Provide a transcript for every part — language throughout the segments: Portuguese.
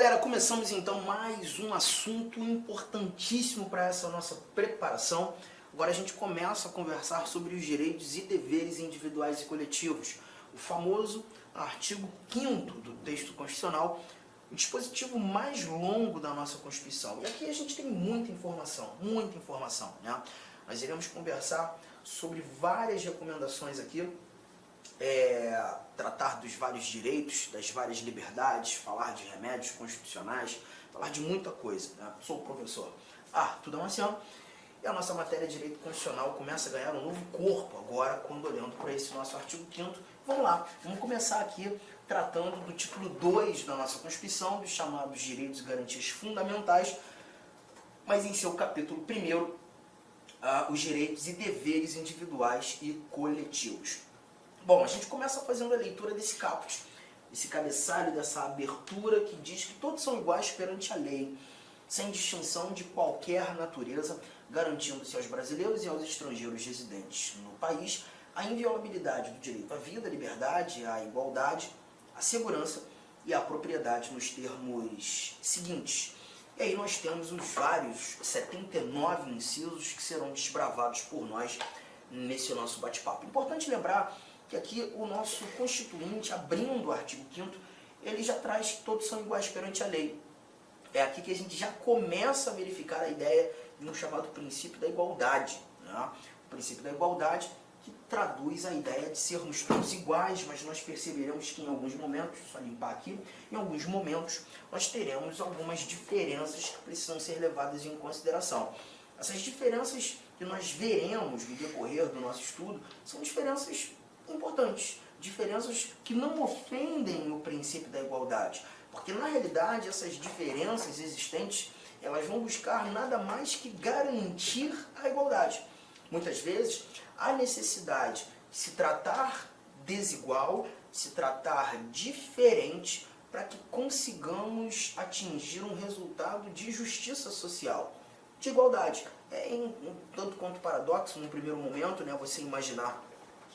galera, começamos então mais um assunto importantíssimo para essa nossa preparação. Agora a gente começa a conversar sobre os direitos e deveres individuais e coletivos, o famoso artigo 5º do texto constitucional, o dispositivo mais longo da nossa Constituição. E aqui a gente tem muita informação, né? Nós iremos conversar sobre várias recomendações aqui, tratar dos vários direitos, das várias liberdades, falar de remédios constitucionais, falar de muita coisa, né? Sou o professor Arthur Damasceno e a nossa matéria de direito constitucional começa a ganhar um novo corpo agora, quando olhando para esse nosso artigo 5º. Vamos lá, vamos começar aqui tratando do título 2 da nossa Constituição, dos chamados direitos e garantias fundamentais, mas em seu capítulo 1º, os direitos e deveres individuais e coletivos. Bom, a gente começa fazendo a leitura desse caput, esse cabeçalho, dessa abertura que diz que todos são iguais perante a lei, sem distinção de qualquer natureza, garantindo-se aos brasileiros e aos estrangeiros residentes no país a inviolabilidade do direito à vida, à liberdade, à igualdade, à segurança e à propriedade nos termos seguintes. E aí nós temos os vários 79 incisos que serão desbravados por nós nesse nosso bate-papo. Importante lembrar que aqui o nosso constituinte, abrindo o artigo 5º, ele já traz que todos são iguais perante a lei. É aqui que a gente já começa a verificar a ideia de um chamado princípio da igualdade, né? O princípio da igualdade que traduz a ideia de sermos todos iguais, mas nós perceberemos que em alguns momentos, só limpar aqui, em alguns momentos nós teremos algumas diferenças que precisam ser levadas em consideração. Essas diferenças que nós veremos no decorrer do nosso estudo são diferenças importantes, diferenças que não ofendem o princípio da igualdade, porque na realidade essas diferenças existentes, elas vão buscar nada mais que garantir a igualdade. Muitas vezes há necessidade de se tratar desigual, se tratar diferente, para que consigamos atingir um resultado de justiça social, de igualdade. Tanto quanto paradoxo, no primeiro momento, né, você imaginar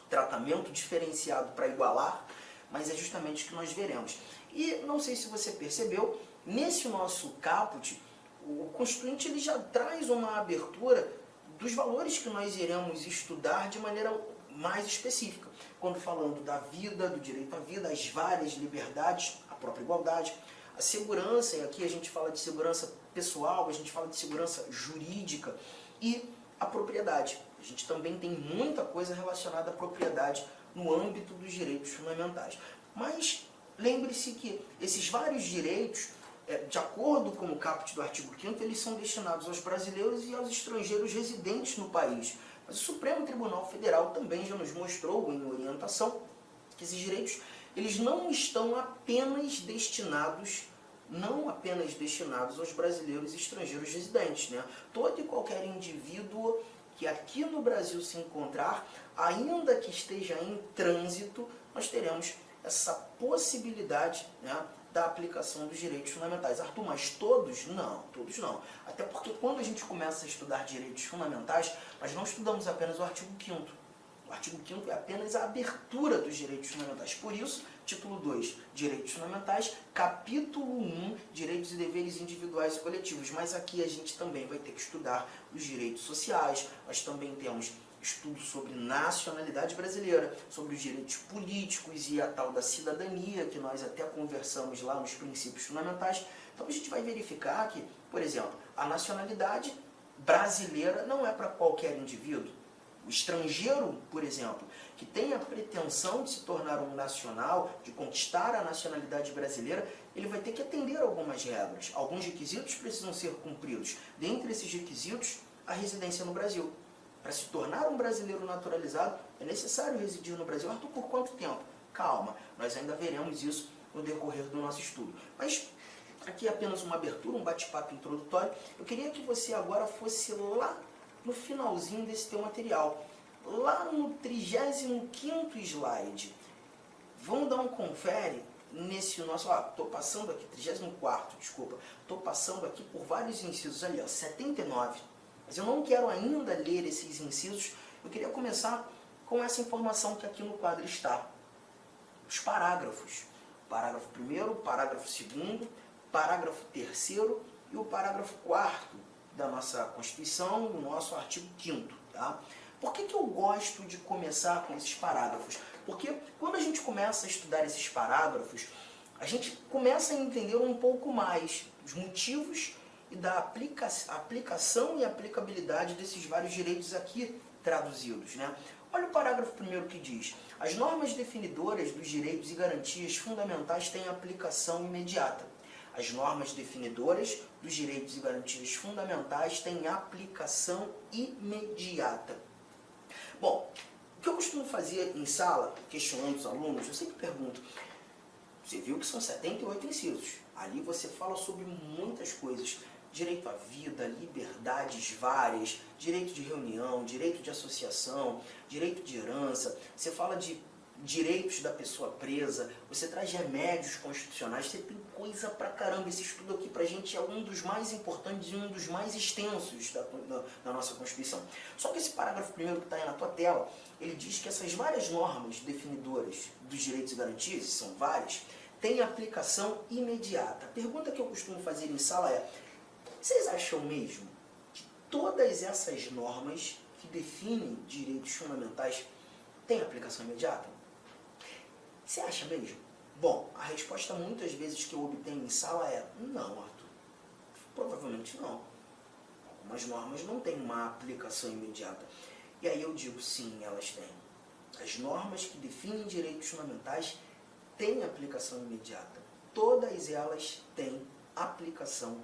tratamento diferenciado para igualar, mas é justamente o que nós veremos. E não sei se você percebeu, nesse nosso caput, o Constituinte ele já traz uma abertura dos valores que nós iremos estudar de maneira mais específica, quando falando da vida, do direito à vida, as várias liberdades, a própria igualdade, a segurança, e aqui a gente fala de segurança pessoal, a gente fala de segurança jurídica e a propriedade. A gente também tem muita coisa relacionada à propriedade no âmbito dos direitos fundamentais. Mas lembre-se que esses vários direitos, de acordo com o caput do artigo 5º, eles são destinados aos brasileiros e aos estrangeiros residentes no país. Mas o Supremo Tribunal Federal também já nos mostrou em orientação que esses direitos eles não estão apenas destinados aos brasileiros e estrangeiros residentes, né? Todo e qualquer indivíduo que aqui no Brasil se encontrar, ainda que esteja em trânsito, nós teremos essa possibilidade, né, da aplicação dos direitos fundamentais. Arthur, mas todos? Não, todos não. Até porque quando a gente começa a estudar direitos fundamentais, nós não estudamos apenas o artigo 5º. O artigo 5º é apenas a abertura dos direitos fundamentais. Por isso, título 2, direitos fundamentais, capítulo 1, direitos e deveres individuais e coletivos. Mas aqui a gente também vai ter que estudar os direitos sociais, nós também temos estudo sobre nacionalidade brasileira, sobre os direitos políticos e a tal da cidadania, que nós até conversamos lá nos princípios fundamentais. Então a gente vai verificar que, por exemplo, a nacionalidade brasileira não é para qualquer indivíduo. O estrangeiro, por exemplo, que tem a pretensão de se tornar um nacional, de conquistar a nacionalidade brasileira, ele vai ter que atender a algumas regras. Alguns requisitos precisam ser cumpridos. Dentre esses requisitos, a residência no Brasil. Para se tornar um brasileiro naturalizado, é necessário residir no Brasil. Arthur, por quanto tempo? Calma, nós ainda veremos isso no decorrer do nosso estudo. Mas aqui é apenas uma abertura, um bate-papo introdutório. Eu queria que você agora fosse lá no finalzinho desse teu material, lá no 35º slide. Vamos dar um confere nesse nosso... estou passando aqui, 34º, desculpa. Estou passando aqui por vários incisos ali, 79. Mas eu não quero ainda ler esses incisos, eu queria começar com essa informação que aqui no quadro está. Os parágrafos. Parágrafo 1º, parágrafo 2º, parágrafo 3º e o parágrafo 4º da nossa Constituição, do nosso artigo 5º. Tá? Por que eu gosto de começar com esses parágrafos? Porque quando a gente começa a estudar esses parágrafos, a gente começa a entender um pouco mais os motivos e da aplicação e aplicabilidade desses vários direitos aqui traduzidos. Né? Olha o parágrafo 1º que diz: as normas definidoras dos direitos e garantias fundamentais têm aplicação imediata. As normas definidoras dos direitos e garantias fundamentais têm aplicação imediata. Bom, o que eu costumo fazer em sala, questionando os alunos, eu sempre pergunto: você viu que são 78 incisos. Ali você fala sobre muitas coisas. Direito à vida, liberdades várias, direito de reunião, direito de associação, direito de herança. Você fala de direitos da pessoa presa, você traz remédios constitucionais, você tem coisa pra caramba. Esse estudo aqui pra gente é um dos mais importantes e um dos mais extensos da nossa Constituição. Só que esse parágrafo 1º que está aí na tua tela, ele diz que essas várias normas definidoras dos direitos e garantias, são várias, têm aplicação imediata. A pergunta que eu costumo fazer em sala é: vocês acham mesmo que todas essas normas que definem direitos fundamentais têm aplicação imediata? Você acha mesmo? Bom, a resposta muitas vezes que eu obtenho em sala é: não, Arthur, provavelmente não. Algumas normas não têm uma aplicação imediata. E aí eu digo: sim, elas têm. As normas que definem direitos fundamentais têm aplicação imediata. Todas elas têm aplicação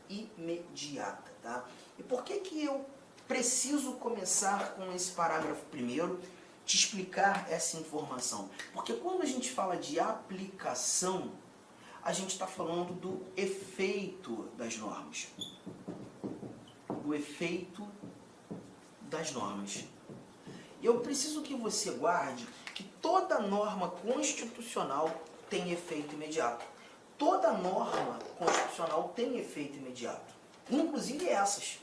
imediata. Tá? E por que eu preciso começar com esse parágrafo 1º, te explicar essa informação? Porque quando a gente fala de aplicação, a gente está falando do efeito das normas. Do efeito das normas. E eu preciso que você guarde que toda norma constitucional tem efeito imediato. Toda norma constitucional tem efeito imediato. Inclusive essas,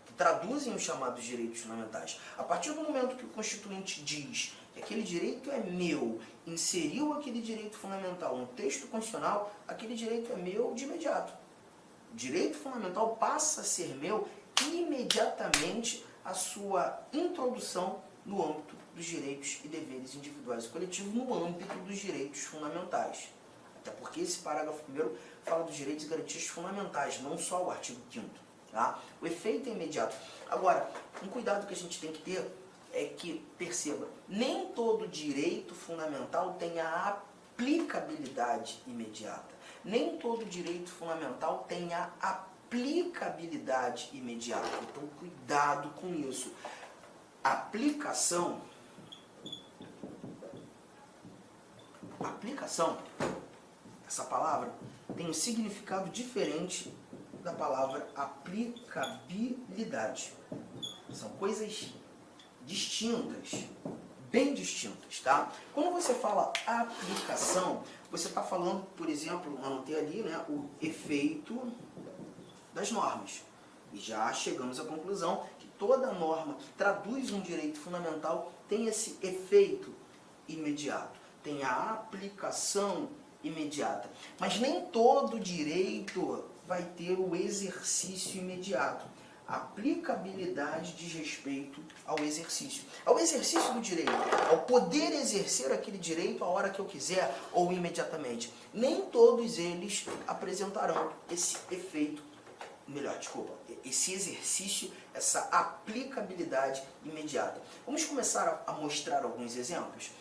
que traduzem os chamados direitos fundamentais. A partir do momento que o Constituinte diz que aquele direito é meu, inseriu aquele direito fundamental no texto constitucional, aquele direito é meu de imediato. O direito fundamental passa a ser meu imediatamente a sua introdução no âmbito dos direitos e deveres individuais e coletivos, no âmbito dos direitos fundamentais. Até porque esse parágrafo 1º fala dos direitos e garantias fundamentais, não só o artigo 5º. Tá? O efeito é imediato. Agora, um cuidado que a gente tem que ter é que, perceba, nem todo direito fundamental tem a aplicabilidade imediata. Nem todo direito fundamental tem a aplicabilidade imediata. Então, cuidado com isso. Aplicação, essa palavra tem um significado diferente da palavra aplicabilidade. São coisas distintas, bem distintas, tá? Quando você fala aplicação, você está falando, por exemplo, anotei ali, né, o efeito das normas. E já chegamos à conclusão que toda norma que traduz um direito fundamental tem esse efeito imediato, tem a aplicação imediata. Mas nem todo direito vai ter o exercício imediato. A aplicabilidade diz respeito ao exercício do direito, ao poder exercer aquele direito a hora que eu quiser ou imediatamente. Nem todos eles apresentarão esse efeito, esse exercício, essa aplicabilidade imediata. Vamos começar a mostrar alguns exemplos?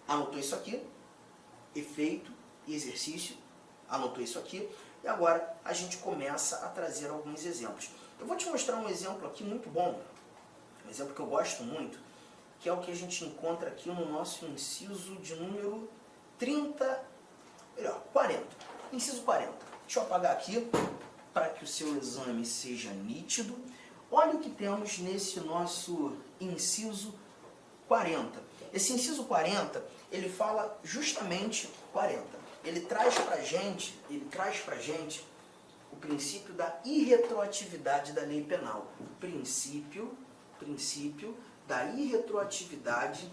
Anotou isso aqui? Efeito e exercício. Anotou isso aqui? E agora a gente começa a trazer alguns exemplos. Eu vou te mostrar um exemplo aqui muito bom, um exemplo que eu gosto muito, que é o que a gente encontra aqui no nosso inciso de número 40. Inciso 40. Deixa eu apagar aqui para que o seu exame seja nítido. Olha o que temos nesse nosso inciso 40. Esse inciso 40, ele fala justamente 40. Ele traz pra gente o princípio da irretroatividade da lei penal. O princípio da irretroatividade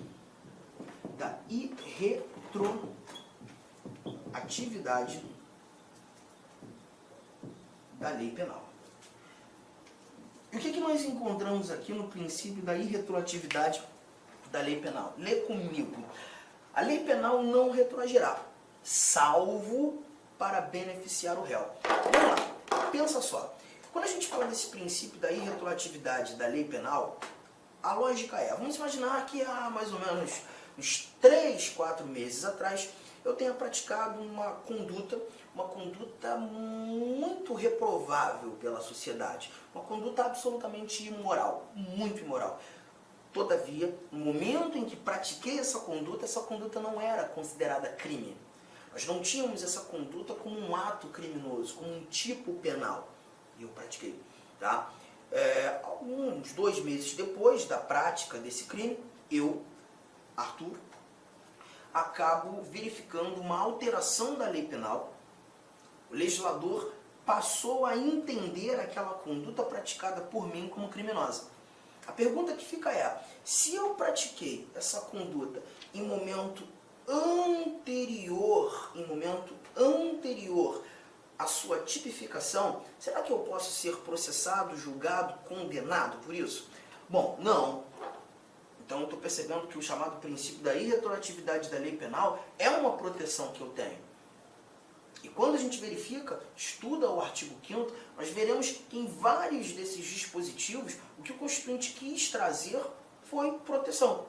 da lei penal. E o que nós encontramos aqui no princípio da irretroatividade da lei penal? Lê comigo. A lei penal não retroagirá, salvo para beneficiar o réu. Vamos lá, pensa só. Quando a gente fala desse princípio da irretroatividade da lei penal, a lógica é, vamos imaginar que há mais ou menos uns 3, 4 meses atrás, eu tenha praticado uma conduta muito reprovável pela sociedade, uma conduta absolutamente imoral, muito imoral. Todavia, no momento em que pratiquei essa conduta não era considerada crime. Nós não tínhamos essa conduta como um ato criminoso, como um tipo penal. E eu pratiquei. Tá? Alguns 2 meses depois da prática desse crime, eu, Arthur, acabo verificando uma alteração da lei penal. O legislador passou a entender aquela conduta praticada por mim como criminosa. A pergunta que fica é, se eu pratiquei essa conduta em momento anterior à sua tipificação, será que eu posso ser processado, julgado, condenado por isso? Bom, não. Então eu estou percebendo que o chamado princípio da irretroatividade da lei penal é uma proteção que eu tenho. E quando a gente verifica, estuda o artigo 5º, nós veremos que em vários desses dispositivos, o que o Constituinte quis trazer foi proteção.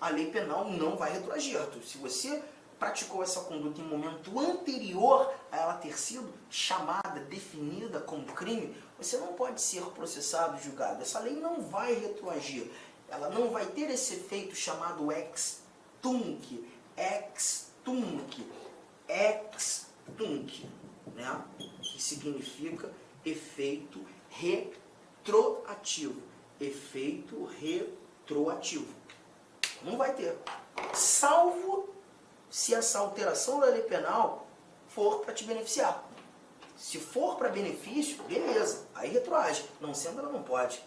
A lei penal não vai retroagir. Se você praticou essa conduta em momento anterior a ela ter sido chamada, definida como crime, você não pode ser processado, julgado. Essa lei não vai retroagir. Ela não vai ter esse efeito chamado ex tunc, né? Que significa efeito retroativo. Efeito retroativo. Não vai ter. Salvo se essa alteração da lei penal for para te beneficiar. Se for para benefício, beleza, aí retroage. Não sendo, ela não pode.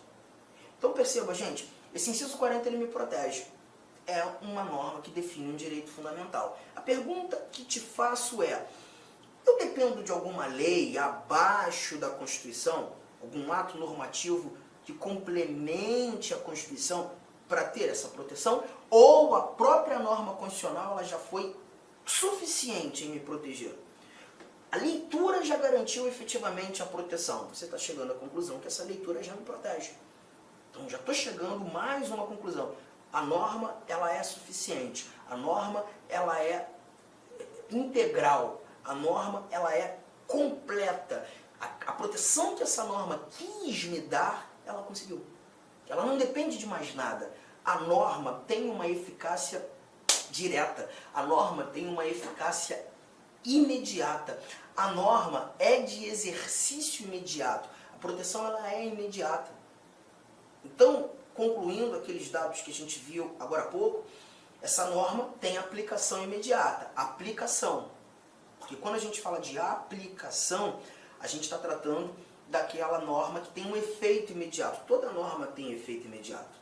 Então perceba, gente, esse inciso 40 ele me protege. É uma norma que define um direito fundamental. A pergunta que te faço é, eu dependo de alguma lei abaixo da Constituição, algum ato normativo que complemente a Constituição para ter essa proteção, ou a própria norma constitucional ela já foi suficiente em me proteger? A leitura já garantiu efetivamente a proteção. Você está chegando à conclusão que essa leitura já me protege. Então já estou chegando mais uma conclusão. A norma ela é suficiente. A norma ela é integral. A norma ela é completa. A proteção que essa norma quis me dar, ela conseguiu. Ela não depende de mais nada. A norma tem uma eficácia direta. A norma tem uma eficácia imediata. A norma é de exercício imediato. A proteção ela é imediata. Então, concluindo aqueles dados que a gente viu agora há pouco, essa norma tem aplicação imediata. Aplicação. Porque quando a gente fala de aplicação, a gente está tratando daquela norma que tem um efeito imediato. Toda norma tem efeito imediato.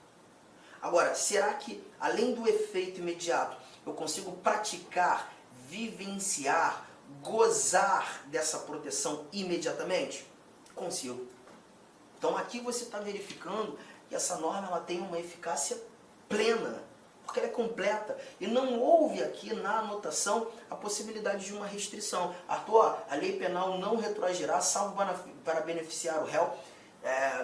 Agora, será que, além do efeito imediato, eu consigo praticar, vivenciar, gozar dessa proteção imediatamente? Consigo. Então, aqui você está verificando que essa norma ela tem uma eficácia plena, porque ela é completa. E não houve aqui na anotação a possibilidade de uma restrição. Arthur, a lei penal não retroagirá, salvo para beneficiar o réu.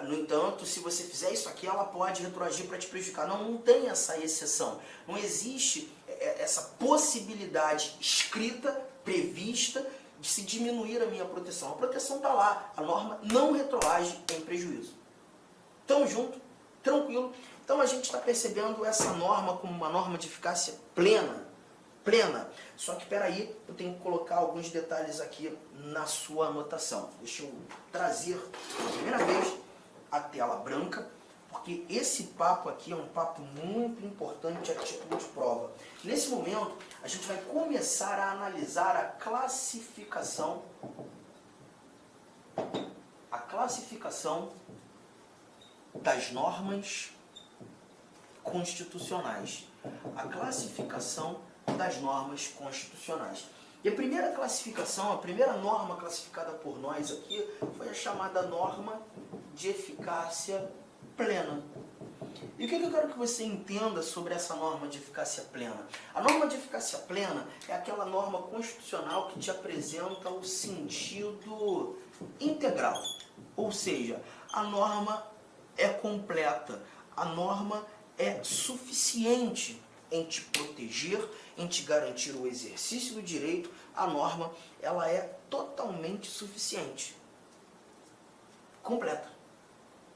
No entanto, se você fizer isso aqui, ela pode retroagir para te prejudicar. Não tem essa exceção. Não existe essa possibilidade escrita, prevista, de se diminuir a minha proteção. A proteção está lá. A norma não retroage em prejuízo. Tamo junto, tranquilo. Então a gente está percebendo essa norma como uma norma de eficácia plena. Só que peraí, eu tenho que colocar alguns detalhes aqui na sua anotação. Deixa eu trazer pela primeira vez a tela branca, porque esse papo aqui é um papo muito importante a título de prova. Nesse momento, a gente vai começar a analisar a classificação das normas constitucionais. A classificação das normas constitucionais. E a primeira classificação, a primeira norma classificada por nós aqui foi a chamada norma de eficácia plena. E o que eu quero que você entenda sobre essa norma de eficácia plena? A norma de eficácia plena é aquela norma constitucional que te apresenta o sentido integral. Ou seja, a norma é completa, a norma é suficiente em te proteger, em te garantir o exercício do direito. A norma, ela é totalmente suficiente, completa,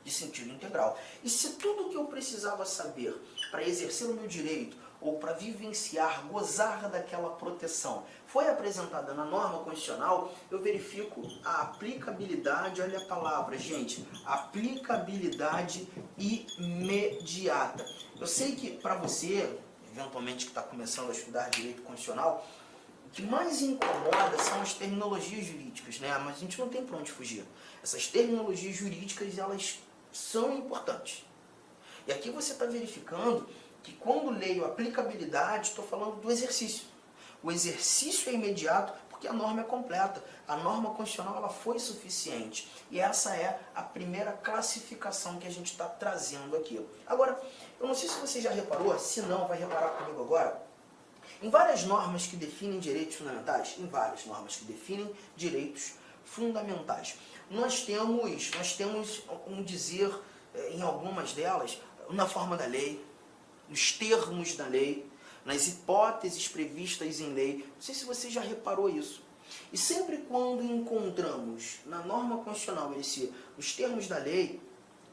de sentido integral. E se tudo que eu precisava saber para exercer o meu direito ou para vivenciar, gozar daquela proteção foi apresentada na norma constitucional, eu verifico a aplicabilidade, olha a palavra, gente, aplicabilidade imediata. Eu sei que para você, eventualmente que está começando a estudar direito constitucional, o que mais incomoda são as terminologias jurídicas, né? Mas a gente não tem para onde fugir. Essas terminologias jurídicas, elas são importantes. E aqui você está verificando que quando leio aplicabilidade, estou falando do exercício. O exercício é imediato porque a norma é completa. A norma constitucional ela foi suficiente. E essa é a primeira classificação que a gente está trazendo aqui. Agora, eu não sei se você já reparou, se não, vai reparar comigo agora, em várias normas que definem direitos fundamentais, nós temos um dizer em algumas delas, na forma da lei, nos termos da lei, nas hipóteses previstas em lei. Não sei se você já reparou isso. E sempre quando encontramos na norma constitucional nos termos da lei,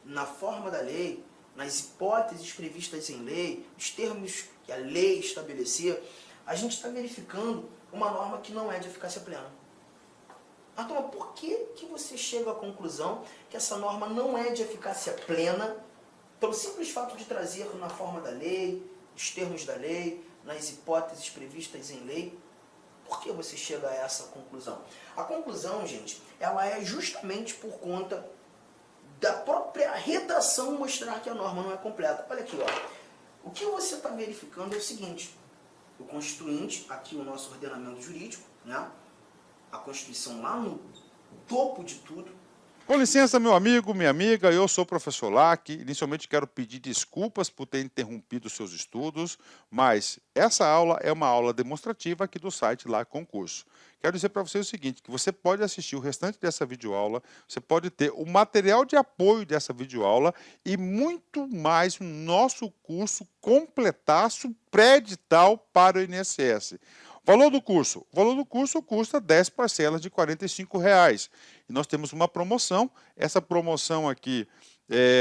na forma da lei, nas hipóteses previstas em lei, os termos que a lei estabelecer, a gente está verificando uma norma que não é de eficácia plena. Então, por que você chega à conclusão que essa norma não é de eficácia plena, pelo simples fato de trazer na forma da lei, nos termos da lei, nas hipóteses previstas em lei? Por que você chega a essa conclusão? A conclusão, gente, ela é justamente por conta da própria redação mostrar que a norma não é completa. Olha aqui, ó. O que você está verificando é o seguinte: o Constituinte, aqui o nosso ordenamento jurídico, né? A Constituição lá no topo de tudo. Com licença, meu amigo, minha amiga, eu sou o professor Lac. Inicialmente quero pedir desculpas por ter interrompido os seus estudos, mas essa aula é uma aula demonstrativa aqui do site Lac Concurso. Quero dizer para você o seguinte, que você pode assistir o restante dessa videoaula, você pode ter o material de apoio dessa videoaula e muito mais no nosso curso completaço pré-edital para o INSS. Valor do curso? O valor do curso custa 10 parcelas de R$ 45. E nós temos uma promoção. Essa promoção aqui,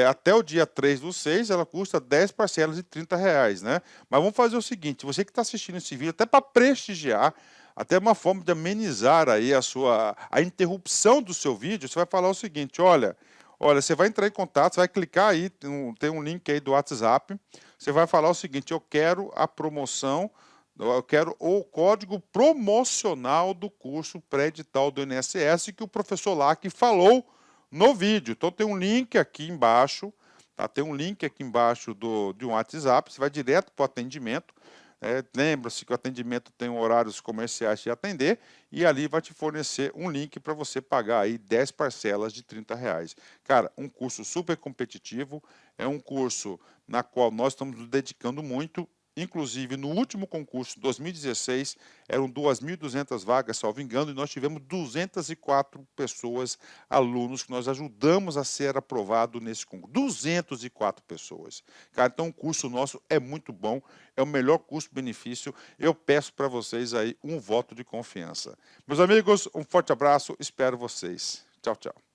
até o dia 3/6, ela custa 10 parcelas de R$ 30, né? Mas vamos fazer o seguinte, você que está assistindo esse vídeo, até para prestigiar, até uma forma de amenizar aí a interrupção do seu vídeo, você vai falar o seguinte, olha, você vai entrar em contato, você vai clicar aí, tem um link aí do WhatsApp, você vai falar o seguinte, eu quero a promoção, eu quero o código promocional do curso pré-edital do INSS que o professor Lac falou no vídeo. Então tem um link aqui embaixo, tá? Tem um link aqui embaixo de um WhatsApp, você vai direto para o atendimento. Lembra-se que o atendimento tem horários comerciais de atender e ali vai te fornecer um link para você pagar aí 10 parcelas de R$ 30. Cara, um curso super competitivo, é um curso na qual nós estamos nos dedicando muito. Inclusive, no último concurso, 2016, eram 2.200 vagas, salvo engano, e nós tivemos 204 pessoas, alunos, que nós ajudamos a ser aprovado nesse concurso. 204 pessoas. Cara, então o curso nosso é muito bom, é o melhor custo-benefício. Eu peço para vocês aí um voto de confiança. Meus amigos, um forte abraço, espero vocês. Tchau, tchau.